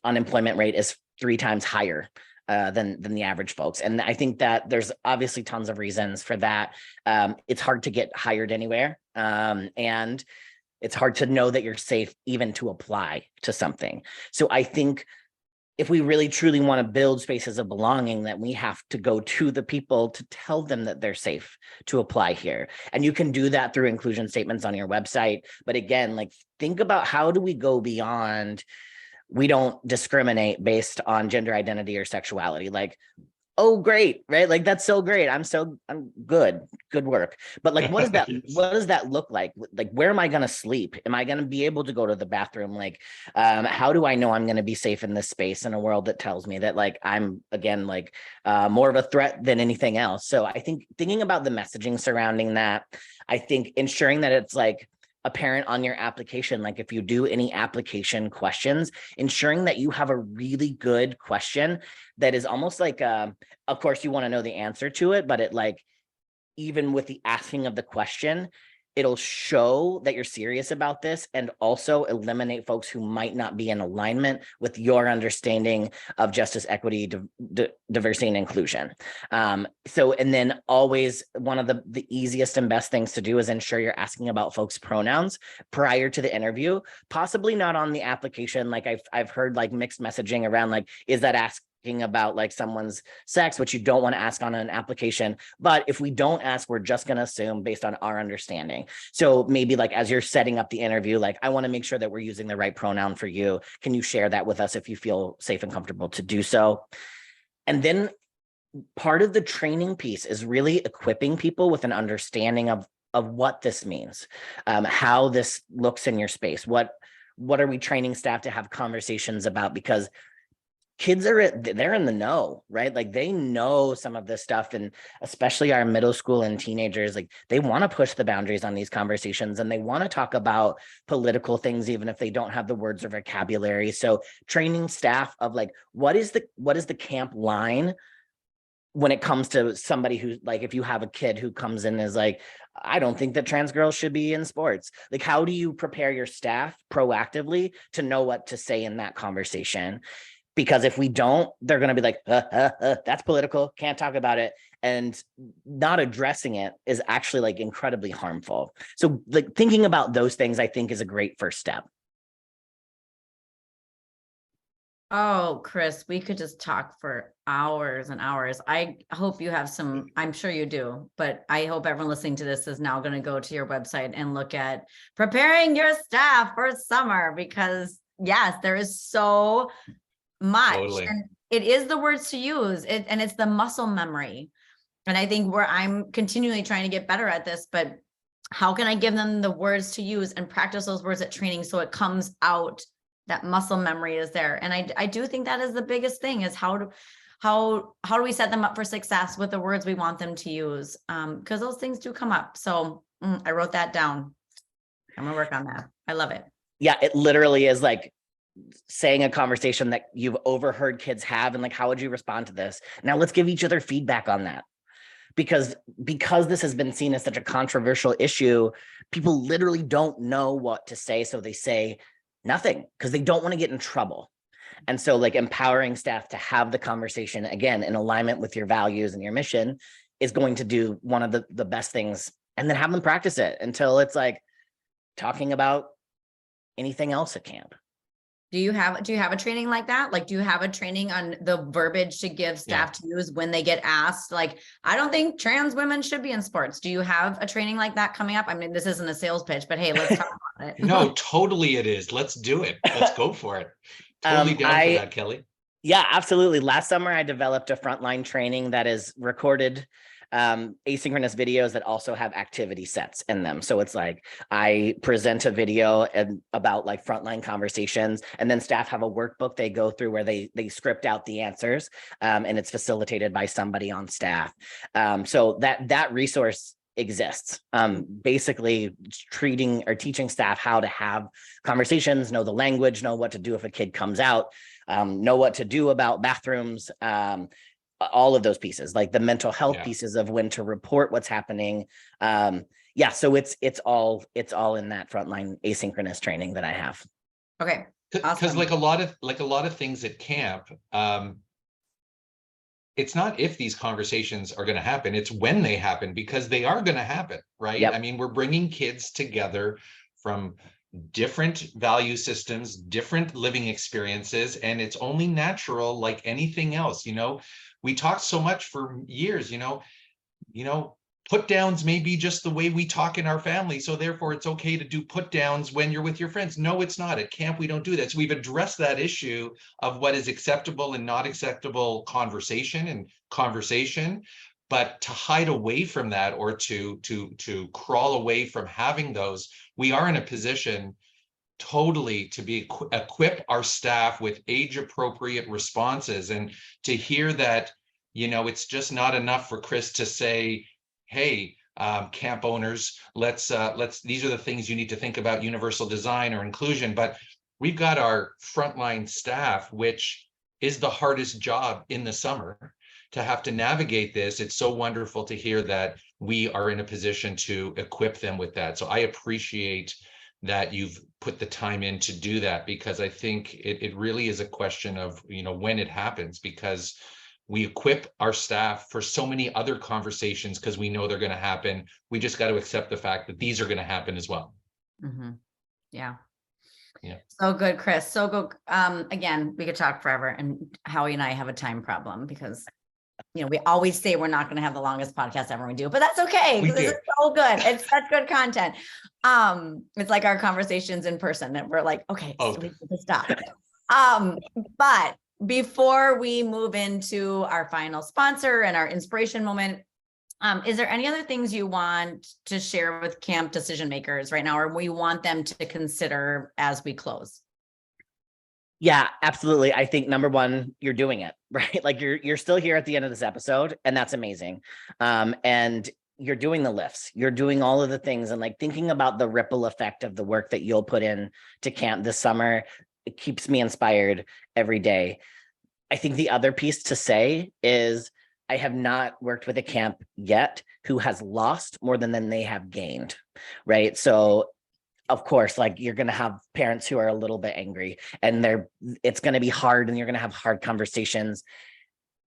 unemployment rate is 3 times higher than the average folks. And I think that there's obviously tons of reasons for that. It's hard to get hired anywhere. And it's hard to know that you're safe even to apply to something. So I think if we really truly want to build spaces of belonging, that we have to go to the people to tell them that they're safe to apply here. And you can do that through inclusion statements on your website. But again, like, think about, how do we go beyond, we don't discriminate based on gender identity or sexuality? Like, oh, great, right? Like, that's so great. I'm good work. But like, what does that look like? Like, where am I going to sleep? Am I going to be able to go to the bathroom? Like, how do I know I'm going to be safe in this space, in a world that tells me that, like, I'm, again, like, more of a threat than anything else? So I think thinking about the messaging surrounding that, I think ensuring that it's like apparent on your application, like if you do any application questions, ensuring that you have a really good question that is almost like, of course you want to know the answer to it, but it, like, even with the asking of the question, it'll show that you're serious about this, and also eliminate folks who might not be in alignment with your understanding of justice, equity, diversity, and inclusion. So, and then always, one of the easiest and best things to do is ensure you're asking about folks' pronouns prior to the interview, possibly not on the application. Like, I've heard like mixed messaging around, like, is that asking about like someone's sex, which you don't want to ask on an application. But if we don't ask, we're just going to assume based on our understanding. So maybe, like, as you're setting up the interview, like, I want to make sure that we're using the right pronoun for you. Can you share that with us if you feel safe and comfortable to do so? And then part of the training piece is really equipping people with an understanding of what this means, how this looks in your space. What are we training staff to have conversations about? Because kids they're in the know, right? Like, they know some of this stuff, and especially our middle school and teenagers, like, they want to push the boundaries on these conversations, and they want to talk about political things, even if they don't have the words or vocabulary. So training staff of, like, what is the camp line when it comes to somebody who's like, if you have a kid who comes in as like, I don't think that trans girls should be in sports. Like, how do you prepare your staff proactively to know what to say in that conversation? Because if we don't, they're going to be like, that's political, can't talk about it. And not addressing it is actually, like, incredibly harmful. So, like, thinking about those things, I think, is a great first step. Oh, Chris, we could just talk for hours and hours. I hope you have some, I'm sure you do, but I hope everyone listening to this is now going to go to your website and look at preparing your staff for summer, because yes, there is so much. Totally. And it is the words to use, and it's the muscle memory. And I think where I'm continually trying to get better at this, but how can I give them the words to use and practice those words at training so it comes out, that muscle memory is there. And I do think that is the biggest thing, is how do we set them up for success with the words we want them to use? Because those things do come up. So I wrote that down. I'm gonna work on that. I love it. Yeah, it literally is like saying a conversation that you've overheard kids have, and like, how would you respond to this? Now let's give each other feedback on that. Because this has been seen as such a controversial issue, people literally don't know what to say. So they say nothing because they don't want to get in trouble. And so, like, empowering staff to have the conversation, again, in alignment with your values and your mission, is going to do one of the best things. And then have them practice it until it's like talking about anything else at camp. Do you have a training like that? Like, do you have a training on the verbiage to give staff to use when they get asked? Like, I don't think trans women should be in sports. Do you have a training like that coming up? I mean, this isn't a sales pitch, but hey, let's talk about it. No, totally it is. Let's do it. Let's go for it. Totally down for that, Kelly. Yeah, absolutely. Last summer, I developed a frontline training that is recorded asynchronous videos that also have activity sets in them. So it's like I present a video about like frontline conversations, and then staff have a workbook they go through where they script out the answers, and it's facilitated by somebody on staff. So that resource exists. Basically treating or teaching staff how to have conversations, know the language, know what to do if a kid comes out, know what to do about bathrooms, all of those pieces, like the mental health pieces of when to report what's happening. So it's all in that frontline asynchronous training that I have. Okay. Because Awesome. like a lot of things at camp, it's not if these conversations are going to happen, it's when they happen, because they are going to happen, right? Yep. I mean, we're bringing kids together from different value systems, different living experiences, and it's only natural, like anything else. We talked so much for years, put downs may be just the way we talk in our family. So therefore it's okay to do put downs when you're with your friends. No, it's not. At camp, we don't do that. So we've addressed that issue of what is acceptable and not acceptable conversation. But to hide away from that, or to crawl away from having those, we are in a position totally to equip our staff with age appropriate responses, and to hear that, it's just not enough for Chris to say, hey, camp owners, let's these are the things you need to think about universal design or inclusion. But we've got our frontline staff, which is the hardest job in the summer, to have to navigate this. It's so wonderful to hear that we are in a position to equip them with that. So I appreciate that you've put the time in to do that, because I think it really is a question of, when it happens, because we equip our staff for so many other conversations because we know they're going to happen. We just got to accept the fact that these are going to happen as well. Mm-hmm. Yeah. Yeah. So good, Chris. So good. Again, we could talk forever, and Howie and I have a time problem because we always say we're not going to have the longest podcast ever. We do, but that's okay. Because this is so good. It's such good content. It's like our conversations in person, and we're like, okay, so we need to stop. But before we move into our final sponsor and our inspiration moment, is there any other things you want to share with camp decision makers right now, or we want them to consider as we close? Yeah, absolutely. I think number one, you're doing it, right? Like you're still here at the end of this episode, and that's amazing. And you're doing the lifts, you're doing all of the things, and like thinking about the ripple effect of the work that you'll put in to camp this summer, it keeps me inspired every day. I think the other piece to say is I have not worked with a camp yet who has lost more than they have gained, right? So of course, like you're going to have parents who are a little bit angry, and it's going to be hard, and you're going to have hard conversations.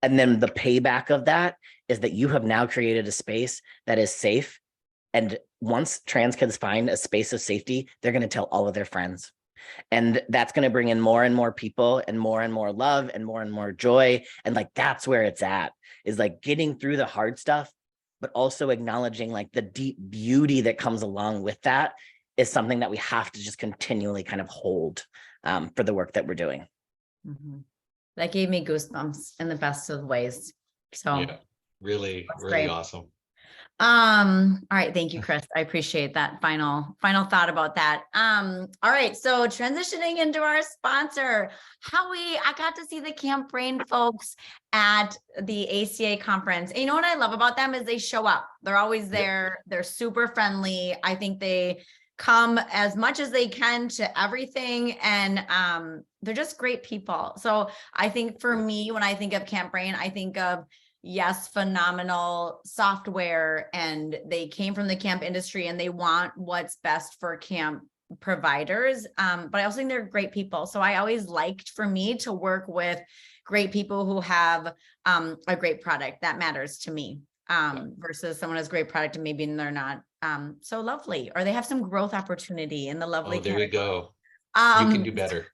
And then the payback of that is that you have now created a space that is safe. And once trans kids find a space of safety, they're going to tell all of their friends. And that's going to bring in more and more people, and more love, and more joy. And like, that's where it's at, is like getting through the hard stuff, but also acknowledging like the deep beauty that comes along with that is something that we have to just continually kind of hold for the work that we're doing. Mm-hmm. That gave me goosebumps in the best of ways. So yeah, really great. Awesome. All right. Thank you, Chris. I appreciate that final thought about that. All right. So transitioning into our sponsor, Howie, I got to see the Camp Brain folks at the ACA conference. And you know what I love about them is they show up. They're always there. They're super friendly. I think they come as much as they can to everything. And they're just great people. So I think for me, when I think of Camp Brain, I think of, yes, phenomenal software, and they came from the camp industry and they want what's best for camp providers. But I also think they're great people. So I always liked, for me, to work with great people who have a great product that matters to me, versus someone has great product and maybe they're not so lovely, or they have some growth opportunity in the lovely. Oh, there you go. You can do better.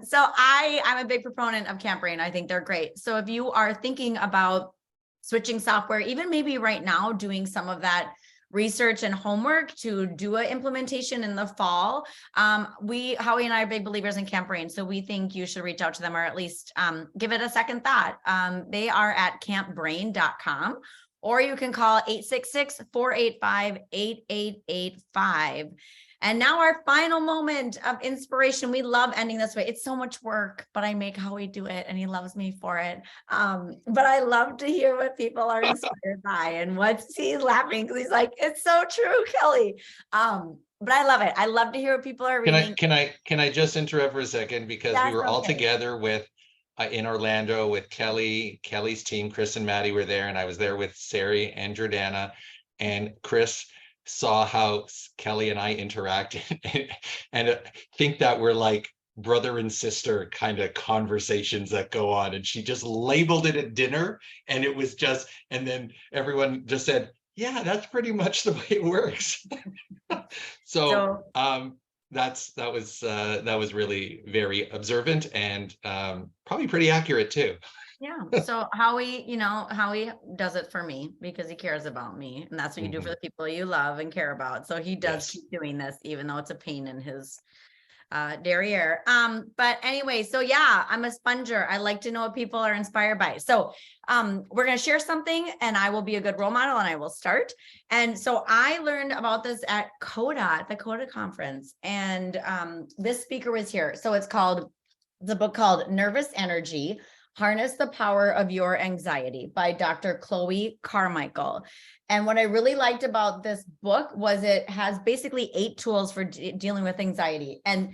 So I'm a big proponent of Camp Brain. I think they're great. So if you are thinking about switching software, even maybe right now, doing some of that research and homework to do an implementation in the fall, Howie and I are big believers in Camp Brain. So we think you should reach out to them, or at least give it a second thought. They are at campbrain.com, or you can call 866-485-8885. And now our final moment of inspiration. We love ending this way. It's so much work, but I make Howie do it and he loves me for it. But I love to hear what people are inspired by, and he's laughing because he's like, it's so true, Kelly. But I love it. I love to hear what people are reading. Can I just interrupt for a second? Because That's we were all okay. together with in Orlando with Kelly's team. Chris and Maddie were there, and I was there with Sari and Jordana, and Chris saw how Kelly and I interacted and think that we're like brother and sister kind of conversations that go on. And she just labeled it at dinner, and it was just, and then everyone just said, yeah, that's pretty much the way it works. So that was really very observant, and probably pretty accurate too. Yeah. So Howie does it for me because he cares about me, and that's what you do for the people you love and care about. So he does keep doing this, even though it's a pain in his derriere. But anyway, so yeah, I'm a sponger. I like to know what people are inspired by. So we're going to share something, and I will be a good role model, and I will start. And so I learned about this at the CODA conference, and this speaker was here. So it's the book called Nervous Energy: Harness the Power of Your Anxiety by Dr. Chloe Carmichael. And what I really liked about this book was it has basically 8 tools for dealing with anxiety. And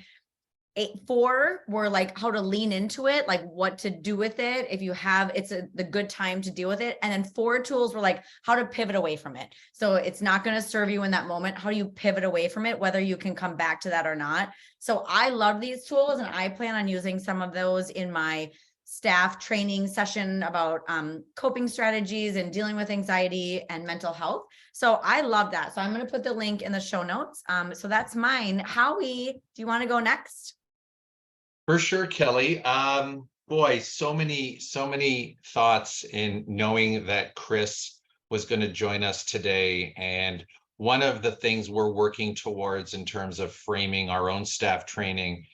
4 were like how to lean into it, like what to do with it. If you have, the good time to deal with it. And then 4 tools were like how to pivot away from it. So it's not going to serve you in that moment. How do you pivot away from it, whether you can come back to that or not? So I love these tools, and I plan on using some of those in my staff training session about coping strategies and dealing with anxiety and mental health. So I love that. So I'm going to put the link in the show notes. So that's mine. Howie, do you want to go next? For sure, Kelly. Boy, so many thoughts in knowing that Chris was going to join us today. And one of the things we're working towards in terms of framing our own staff training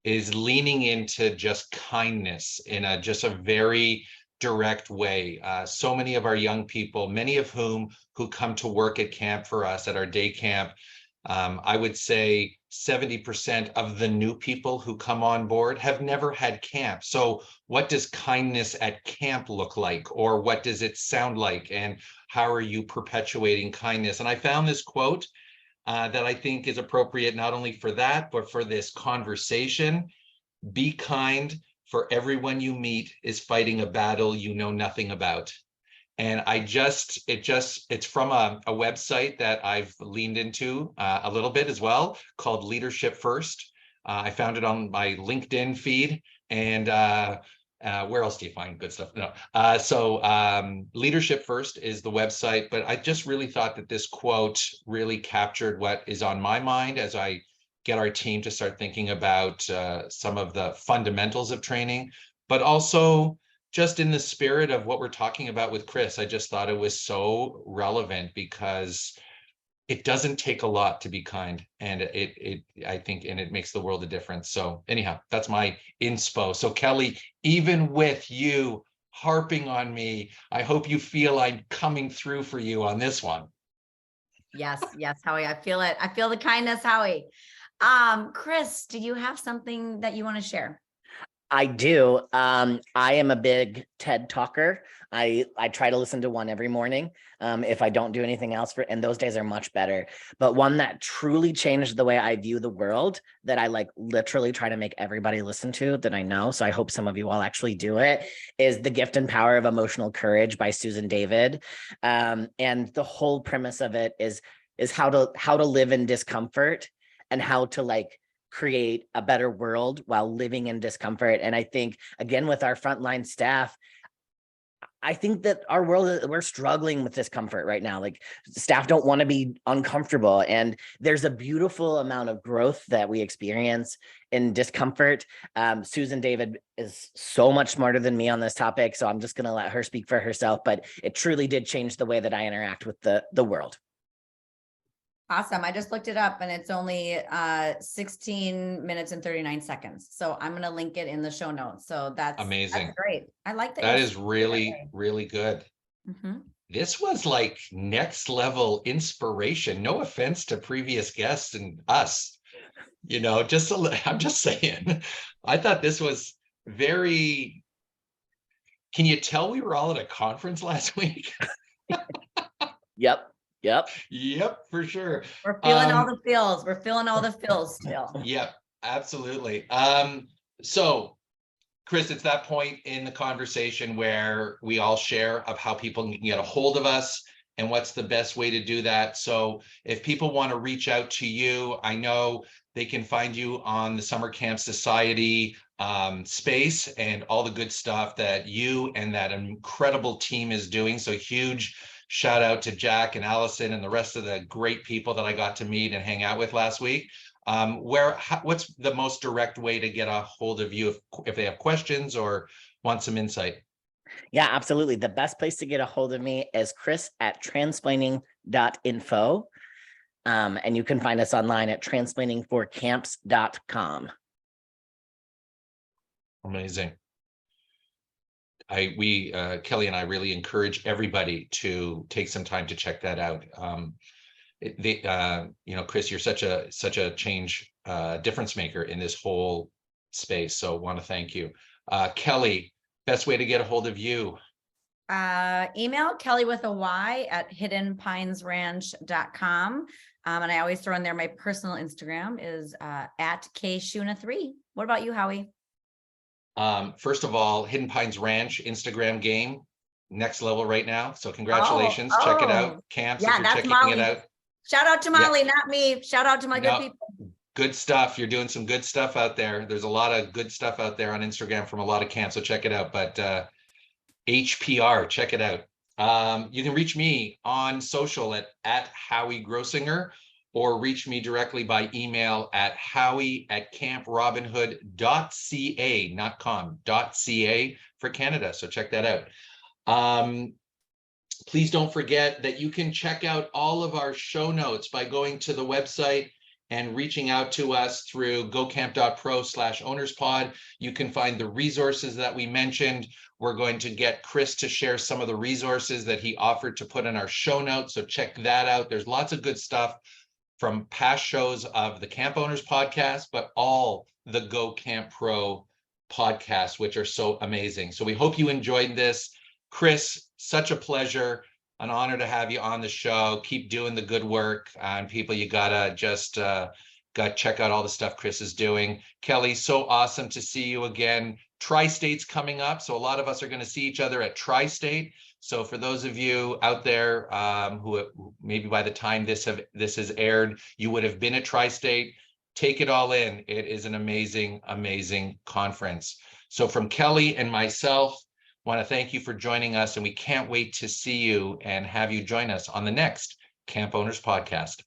is leaning into just kindness in just a very direct way. So many of our young people, many of who come to work at camp for us at our day camp, I would say 70% of the new people who come on board have never had camp. So what does kindness at camp look like? Or what does it sound like? And how are you perpetuating kindness? And I found this quote that I think is appropriate not only for that, but for this conversation. Be kind, for everyone you meet is fighting a battle you know nothing about. And it's from a website that I've leaned into a little bit as well, called Leadership First. I found it on my LinkedIn feed, and where else do you find good stuff? No. So Leadership First is the website, but I just really thought that this quote really captured what is on my mind as I get our team to start thinking about some of the fundamentals of training, but also just in the spirit of what we're talking about with Chris. I just thought it was so relevant because it doesn't take a lot to be kind, and I think it makes the world a difference. So anyhow, that's my inspo. So Kelly, even with you harping on me, I hope you feel I'm coming through for you on this one. Yes, Howie, I feel it. I feel the kindness, Howie. Chris, do you have something that you want to share? I do. I am a big TED talker. I try to listen to one every morning if I don't do anything else, and those days are much better. But one that truly changed the way I view the world, that I like literally try to make everybody listen to, that I know, so I hope some of you all actually do it, is The Gift and Power of Emotional Courage by Susan David. And the whole premise of it is how to live in discomfort, and how to like create a better world while living in discomfort. And I think, again, with our frontline staff, I think that our world, we're struggling with discomfort right now. Like staff don't want to be uncomfortable. And there's a beautiful amount of growth that we experience in discomfort. Susan David is so much smarter than me on this topic. So I'm just going to let her speak for herself. But it truly did change the way that I interact with the world. Awesome. I just looked it up and it's only 16 minutes and 39 seconds. So I'm going to link it in the show notes. So that's Amazing. That's great. I like that. That you're is really, really good. Mhm. This was like next level inspiration. No offense to previous guests and us, just I'm just saying, I thought this was very, can you tell we were all at a conference last week? Yep. Yep, for sure. We're feeling all the feels. We're feeling all the feels still. Yep, absolutely. So Chris, it's that point in the conversation where we all share of how people can get a hold of us and what's the best way to do that. So if people want to reach out to you, I know they can find you on the Summer Camp Society space and all the good stuff that you and that incredible team is doing. So huge shout out to Jack and Allison and the rest of the great people that I got to meet and hang out with last week. What's the most direct way to get a hold of you if they have questions or want some insight? Yeah, absolutely. The best place to get a hold of me is chris@transplaining.info. And you can find us online at transplainingforcamps.com. Amazing. Kelly and I really encourage everybody to take some time to check that out. Chris, you're such a change difference maker in this whole space. So want to thank you. Kelly, best way to get a hold of you? Email Kelly with a Y at hiddenpinesranch.com. And I always throw in there my personal Instagram is at kshuna3. What about you, Howie? First of all, Hidden Pines Ranch Instagram game, next level right now. So congratulations. Check it out. Camps, yeah, if you're that's checking Molly. it out. Shout out to Molly, not me. Shout out to my good people. Good stuff. You're doing some good stuff out there. There's a lot of good stuff out there on Instagram from a lot of camps. So check it out. But HPR, check it out. You can reach me on social at Howie Grossinger, or reach me directly by email at howie@camprobinhood.ca, not com, .ca for Canada. So check that out. Please don't forget that you can check out all of our show notes by going to the website and reaching out to us through gocamp.pro/ownerspod. You can find the resources that we mentioned. We're going to get Chris to share some of the resources that he offered to put in our show notes. So check that out. There's lots of good stuff from past shows of the Camp Owners podcast, but all the Go Camp Pro podcasts, which are so amazing. So we hope you enjoyed this. Chris, such a pleasure, an honor to have you on the show. Keep doing the good work. And people, you gotta just check out all the stuff Chris is doing. Kelly, so awesome to see you again. Tri-State's coming up. So a lot of us are going to see each other at Tri-State. So for those of you out there who maybe by the time this has aired, you would have been at Tri-State, take it all in. It is an amazing, amazing conference. So from Kelly and myself, want to thank you for joining us, and we can't wait to see you and have you join us on the next Camp Owners Podcast.